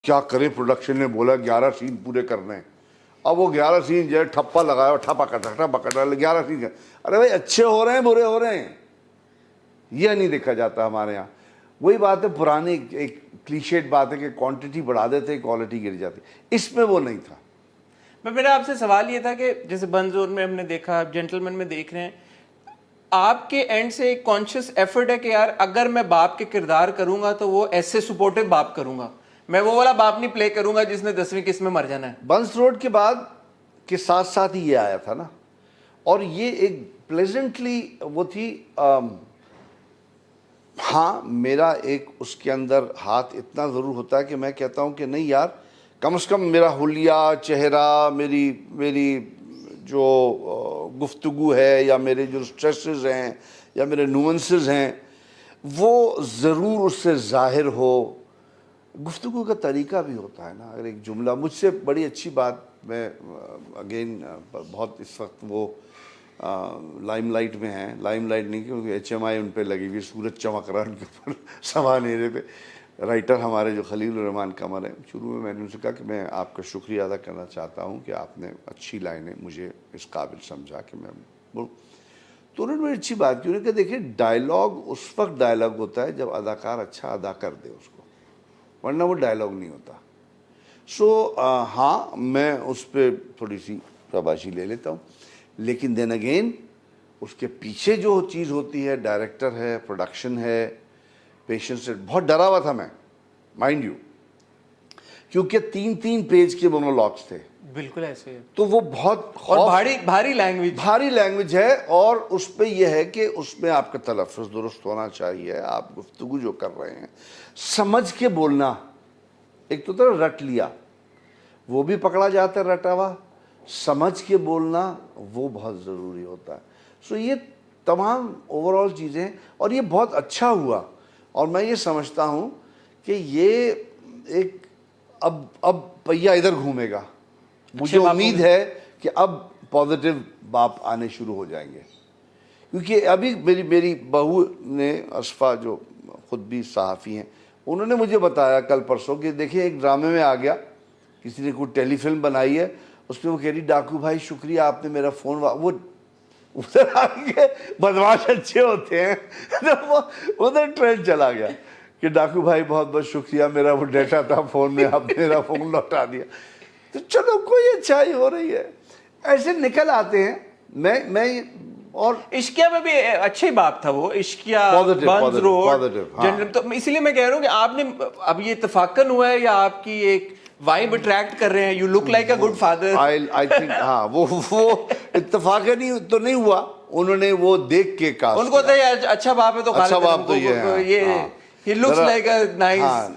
کیا کریں, پروڈکشن نے بولا 11 سین پورے کرنے ہیں. اب وہ 11 سین جو ہے ٹھپا لگایا, ٹھپا کٹا 11 سین. ارے بھائی اچھے ہو رہے ہیں برے ہو رہے ہیں, یہ نہیں دیکھا جاتا ہمارے یہاں. وہی بات ہے پرانی ایک کلیشیڈ بات ہے کہ کوانٹٹی بڑھا دیتے کوالٹی گر جاتی. اس میں وہ نہیں تھا. میرا آپ سے سوال یہ تھا کہ جیسے بن زون میں ہم نے دیکھا, جینٹلمین میں دیکھ رہے ہیں, آپ کے اینڈ سے ایک کانشیس ایفرٹ ہے کہ یار اگر میں باپ کے کردار کروں گا تو وہ ایسے سپورٹو باپ کروں گا, میں وہ والا باپ نہیں پلے کروں گا جس نے 10ویں قسط میں مر جانا ہے. بنس روڈ کے بعد کے ساتھ ساتھ ہی یہ آیا تھا نا, اور یہ ایک پلیزنٹلی وہ تھی. ہاں میرا ایک اس کے اندر ہاتھ اتنا ضرور ہوتا ہے کہ میں کہتا ہوں کہ نہیں یار, کم از کم میرا حلیہ چہرہ, میری جو گفتگو ہے یا میرے جو سٹریسز ہیں یا میرے نوانسز ہیں وہ ضرور اس سے ظاہر ہو. گفتگو کا طریقہ بھی ہوتا ہے نا. اگر ایک جملہ مجھ سے بڑی اچھی بات, میں اگین بہت اس وقت وہ لائم لائٹ میں ہیں, لائم لائٹ نہیں کیونکہ HMI ان پہ لگی ہوئی, سورج چمک رہا ہے ان کے اوپر سوا نیرے پہ. رائٹر ہمارے جو خلیل الرحمان قمر ہیں, شروع میں نے ان سے کہا کہ میں آپ کا شکریہ ادا کرنا چاہتا ہوں کہ آپ نے اچھی لائنیں مجھے اس قابل سمجھا کہ میں بولوں. تو انہوں نے بڑی اچھی بات کی, انہوں نے کہا دیکھیں ڈائلاگ اس وقت ڈائلاگ ہوتا ہے جب اداکار اچھا ادا کر دے اس کو, ورنہ وہ ڈائلاگ نہیں ہوتا. سو ہاں میں اس پہ تھوڑی سی شاباشی لے لیتا ہوں, لیکن دین اگین اس کے پیچھے جو چیز ہوتی ہے, ڈائریکٹر ہے, پروڈکشن ہے, پیشنس ہے. بہت ڈرا ہوا تھا میں, مائنڈ یو, کیونکہ 3 پیج کے مونولاگس تھے. بالکل ایسے, تو وہ بہت اور بھاری لینگویج ہے, اور اس پہ یہ ہے کہ اس میں آپ کا تلفظ درست ہونا چاہیے. آپ گفتگو جو کر رہے ہیں سمجھ کے بولنا. ایک تو طرح رٹ لیا, وہ بھی پکڑا جاتا ہے رٹا ہوا, سمجھ کے بولنا وہ بہت ضروری ہوتا ہے. سو یہ تمام اوور آل چیزیں, اور یہ بہت اچھا ہوا. اور میں یہ سمجھتا ہوں کہ یہ ایک اب پہیا ادھر گھومے گا. مجھے امید ہے کہ اب پازیٹیو باپ آنے شروع ہو جائیں گے, کیونکہ ابھی میری بہو نے, اسفا جو خود بھی صحافی ہیں, انہوں نے مجھے بتایا کل پرسوں کہ دیکھیں ایک ڈرامے میں آ گیا, کسی نے کوئی ٹیلی فلم بنائی ہے, اس میں وہ کہہ رہی ڈاکو بھائی شکریہ آپ نے میرا فون, وہ ادھر آگے بدماش اچھے ہوتے ہیں, تو ادھر ٹرینڈ چلا گیا کہ ڈاکو بھائی بہت بہت شکریہ, میرا وہ ڈیٹا تھا فون میں, آپ میرا فون لوٹا دیا. تو چلو کوئی اچھائی ہو رہی ہے, ایسے نکل آتے ہیں. میں اور عشقیہ میں بھی اچھے باپ تھا وہ, عشقیہ, بنز روڈ, تو اسی لیے میں کہہ رہا ہوں کہ آپ نے اب یہ اتفاقاً ہوا ہے یا آپ کی ایک وائب اٹریکٹ کر رہے ہیں, you look like a good father. I think ہاں وہ اتفاقاً تو نہیں ہوا, انہوں نے وہ دیکھ کے کہا, ان کو اچھا باپ ہے تو اچھا باپ تو یہ he looks like a nice,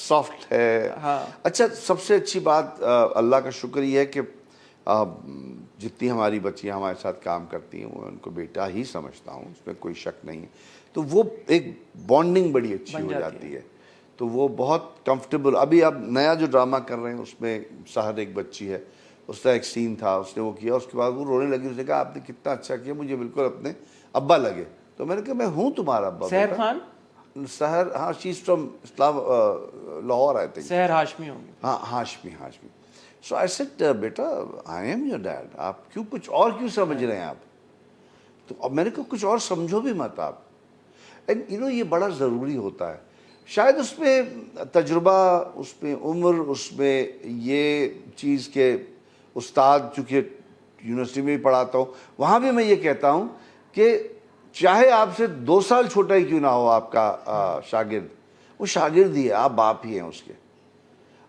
soft ہے. اچھا سب سے اچھی بات اللہ کا شکر یہ ہے کہ جتنی ہماری بچیاں ہمارے ساتھ کام کرتی ہیں وہ ان کو بیٹا ہی سمجھتا ہوں, اس میں کوئی شک نہیں ہے. تو وہ ایک بانڈنگ بڑی اچھی ہو جاتی ہے, تو وہ بہت کمفرٹیبل. ابھی اب نیا جو ڈرامہ کر رہے ہیں اس میں سحر ایک بچی ہے, اس کا ایک سین تھا, اس نے وہ کیا, اس کے بعد وہ رونے لگی, اس نے کہا آپ نے کتنا اچھا کیا, مجھے بالکل اپنے ابا لگے. تو میں نے کہا میں ہوں تمہارا ابا. سحر خان, سحر, ہاں شی از فرام اسلام لاہور آئی تھنک. سحر ہاشمی ہوں گے. ہاں ہاشمی. سو آئی سیڈ بیٹا آئی ایم یور ڈیڈ, آپ کیوں کچھ اور کیوں سمجھ رہے ہیں آپ. تو اب میں نے کہا کچھ اور سمجھو بھی مت آپ. اینڈ یو نو یہ بڑا ضروری ہوتا ہے. شاید اس میں تجربہ, اس میں عمر, اس میں یہ چیز کہ استاد, چونکہ یونیورسٹی میں بھی پڑھاتا ہوں, وہاں بھی میں یہ کہتا ہوں کہ چاہے آپ سے 2 سال چھوٹا ہی کیوں نہ ہو آپ کا شاگرد, وہ شاگرد ہی ہے, آپ باپ ہی ہیں اس کے.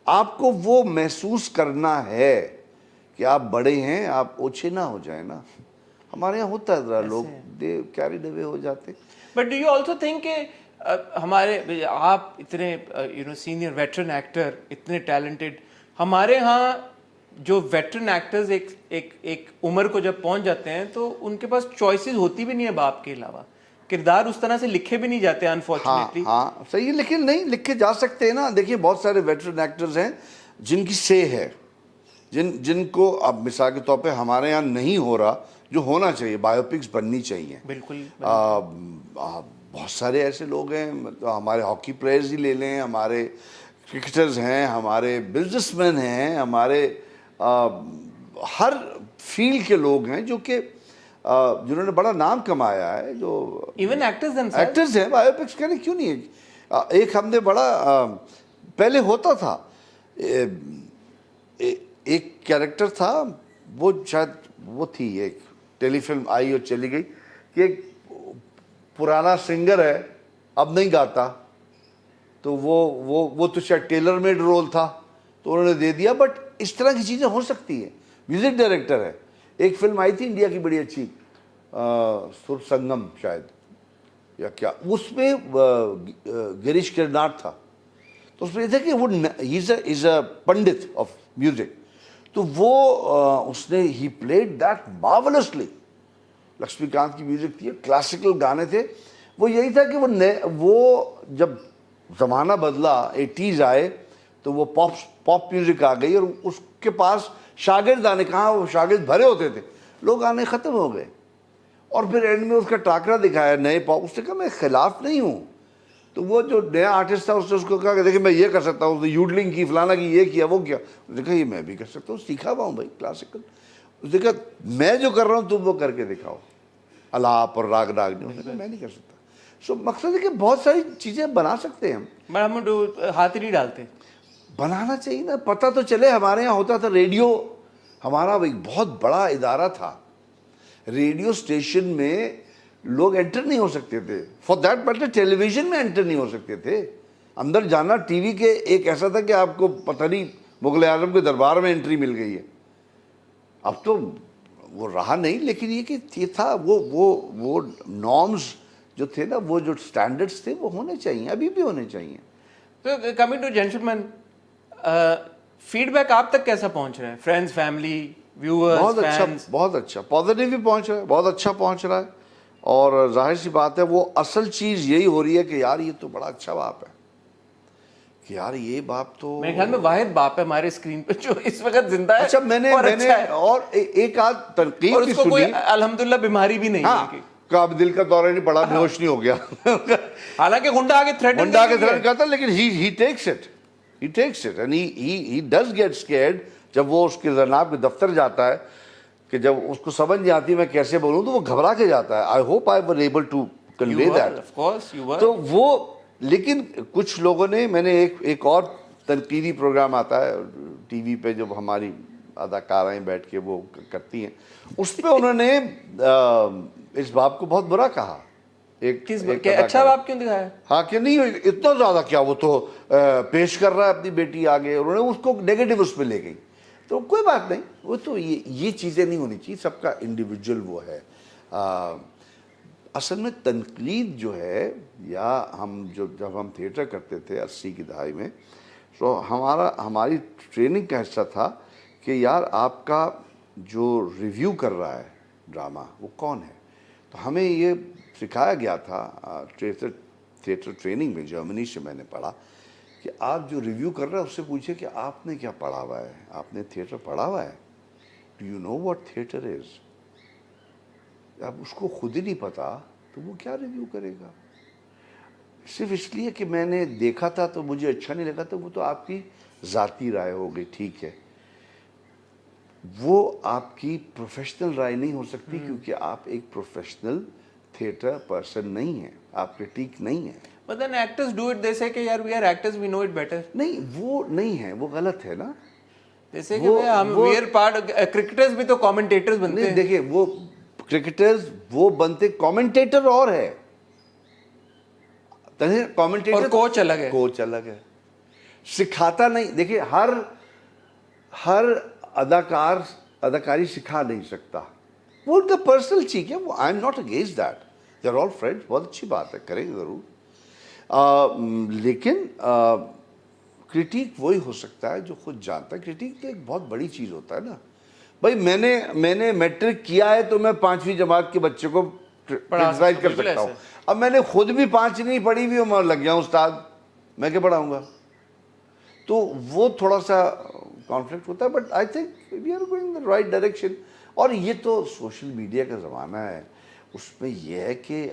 آپ کو وہ محسوس کرنا ہے کہ آپ بڑے ہیں, آپ اوچھے نہ ہو جائیں نا. ہمارے یہاں ہوتا ہے ذرا لوگ دے کیریڈ اوے ہو جاتے. But do you also think کہ ہمارے, آپ اتنے سینئر ویٹرن ایکٹر, اتنے ٹیلنٹڈ, ہمارے ہاں جو ویٹرن ایکٹرز ایک عمر کو جب پہنچ جاتے ہیں تو ان کے پاس چوائسیز ہوتی بھی نہیں ہے باپ کے علاوہ, کردار اس طرح سے لکھے بھی نہیں جاتے انفارچونیٹلی. ہاں صحیح ہے, لیکن نہیں لکھے جا سکتے ہیں نا. دیکھیے بہت سارے ویٹرن ایکٹرز ہیں جن کی سے ہے, جن کو اب مثال کے طور پہ ہمارے یہاں نہیں ہو رہا جو ہونا چاہیے, بایوپکس بننی چاہیے. بالکل. بہت سارے ایسے لوگ ہیں, ہمارے ہاکی پلیئرز ہی لے لیں, ہمارے کرکٹرز ہیں, ہمارے بزنس مین ہیں, ہمارے ہر فیلڈ کے لوگ ہیں جو کہ جنہوں نے بڑا نام کمایا ہے, جو ایون ایکٹرز ایکٹرز ہیں. بایو پکس کہنے کیوں نہیں ہے. ایک ہم نے بڑا پہلے ہوتا تھا, ایک کیریکٹر تھا, وہ شاید وہ تھی ایک ٹیلی فلم آئی اور چلی گئی, کہ ایک پرانا سنگر ہے اب نہیں گاتا, تو وہ تو شاید ٹیلر میڈ رول تھا تو انہوں نے دے دیا. بٹ اس طرح کی چیزیں ہو سکتی ہیں. میوزک ڈائریکٹر ہے, ایک فلم آئی تھی انڈیا کی بڑی اچھی, سر سنگم شاید یا کیا, اس میں گریش کرناٹ تھا. تو اس میں یہ تھا کہ وہ از اے پنڈت آف میوزک, تو وہ اس نے ہی پلیڈ دیٹ مارولسلی. لکشمی کانت کی میوزک تھی, کلاسیکل گانے تھے. وہ یہی تھا کہ وہ جب زمانہ بدلا, 80s آئے, تو وہ پاپ میوزک آ گئی, اور اس کے پاس شاگرد آنے, کہاں وہ شاگرد بھرے ہوتے تھے, لوگ آنے ختم ہو گئے. اور پھر اینڈ میں اس کا ٹاکرا دکھایا نئے پاپ. اس نے کہا میں خلاف نہیں ہوں. تو وہ جو نیا آرٹسٹ تھا اس نے اس کو کہا کہ دیکھیں میں یہ کر سکتا ہوں, یوڈلنگ کی, فلانا کی, یہ کیا, وہ کیا. اس نے کہا یہ میں بھی کر سکتا ہوں, سیکھا ہوا ہوں بھائی کلاسیکل. اس نے کہا میں جو کر رہا ہوں تم وہ کر کے دکھاؤ, الاپ اور راگ راگنی. اس نے کہا میں نہیں کر سکتا. سو مقصد ہے کہ بہت ساری چیزیں بنا سکتے ہیں ہم, ہم ہاتھ ہی نہیں ڈالتے. بنانا چاہیے نا, پتہ تو چلے. ہمارے یہاں ہوتا تھا ریڈیو, ہمارا ایک بہت بڑا ادارہ تھا. ریڈیو اسٹیشن میں لوگ انٹر نہیں ہو سکتے تھے, for that matter television میں انٹر نہیں ہو سکتے تھے. اندر جانا ٹی وی کے ایک ایسا تھا کہ آپ کو پتہ نہیں مغل اعظم کے دربار میں انٹری مل گئی ہے. اب تو وہ رہا نہیں, لیکن یہ کہ یہ تھا وہ نارمز جو تھے نا, وہ جو سٹینڈرڈس تھے وہ ہونے چاہیے, ابھی بھی ہونے چاہیے. تو coming to gentleman, feedback آپ تک کیسا پہنچ رہا ہے, فرینڈز, فیملی, ویورز, بہت اچھا, فینس؟ بہت اچھا, پازیٹیو بھی پہنچ رہا ہے, بہت اچھا پہنچ رہا ہے. اور ظاہر سی بات ہے وہ اصل چیز یہی ہو رہی ہے کہ یار یہ تو بڑا اچھا باپ ہے, کہ یار یہ باپ تو میرے خیال میں واحد باپ ہے ہمارے اسکرین پہ جو اس وقت زندہ ہے. اچھا میں نے اور ایک آدھ تنقید اور بھی اس کو کوئی سنی, الحمدللہ بیماری بھی نہیں ہاں, ہے, کہ اب دل کا دورہ نہیں پڑا, بے ہوش نہیں ہو گیا. حالانکہ گنڈا آگے تھریٹن کرتا, لیکن he takes it and he does get scared. جب وہ اس کے جناب کے دفتر جاتا ہے, کہ جب اس کو سمجھ نہیں آتی میں کیسے بولوں, تو وہ گھبرا کے جاتا ہے. I hope I was able to convey that. Of course you were. تو وہ, لیکن کچھ لوگوں نے, میں نے ایک اور تنقیدی پروگرام آتا ہے ٹی وی پہ جب ہماری اداکارائیں بیٹھ کے وہ کرتی ہیں, اس پہ انہوں نے اس باپ کو بہت برا کہا. اچھا باپ کیوں دکھایا؟ ہاں کہ نہیں اتنا زیادہ کیا, وہ تو پیش کر رہا ہے اپنی بیٹی آگے, انہوں نے اس کو نیگیٹو اس پہ لے گئی. تو کوئی بات نہیں, وہ تو یہ چیزیں نہیں ہونی چاہیے, سب کا انڈیویجول وہ ہے. اصل میں تنقید جو ہے, یا ہم جب ہم تھیٹر کرتے تھے 80 کی دہائی میں, تو ہماری ٹریننگ کا حصہ تھا کہ یار آپ کا جو ریویو کر رہا ہے ڈرامہ وہ کون ہے. تو ہمیں یہ سکھایا گیا تھا تھیٹر ٹریننگ میں, جرمنی سے میں نے پڑھا, کہ آپ جو ریویو کر رہے ہیں اس سے پوچھیں کہ آپ نے کیا پڑھا ہوا ہے, آپ نے تھیٹر پڑھا ہوا ہے, do you know what theatre is. اب اس کو خود ہی نہیں پتا تو وہ کیا ریویو کرے گا. صرف اس لیے کہ میں نے دیکھا تھا تو مجھے اچھا نہیں لگا, تو وہ تو آپ کی ذاتی رائے ہو گئی, ٹھیک ہے. وہ آپ کی پروفیشنل رائے نہیں ہو سکتی, کیونکہ آپ ایک پروفیشنل تھیٹر پرسن نہیں ہیں, آپ کرٹیک نہیں ہیں. But then actors do it, they say کہ یار we are actors, we know it better. نہیں, وہ نہیں ہے, وہ غلط ہے نا. جیسے کہ ہم we are part, کرکٹرز بھی تو کامنٹیٹرز بنتے ہیں. دیکھیں وہ کرکٹرز وہ بنتے, کامنٹیٹر اور ہے, کامنٹیٹر اور کوچ الگ ہے. کوچ الگ ہے, سکھاتا نہیں. دیکھیں ہر اداکاری سکھا نہیں سکتا, وہ ان کا پرسنل چیز ہے. وہ I am not against that, they are all friends, بہت اچھی بات ہے, کریں گے ضرور. لیکن کرٹیک وہی ہو سکتا ہے جو خود جانتا ہے. کرٹیک تو ایک بہت بڑی چیز ہوتا ہے نا. بھائی میں نے میٹرک کیا ہے تو میں 5ویں جماعت کے بچے کو کرٹیسائز کر سکتا ہوں. اب میں نے خود بھی 5 نہیں پڑھی ہوئی, میں لگ گیا ہوں استاد, میں کیا پڑھاؤں گا. تو وہ تھوڑا سا کانفلکٹ ہوتا ہے. But I think we are going in the right direction. اور یہ تو سوشل میڈیا کا زمانہ ہے, اس میں یہ ہے کہ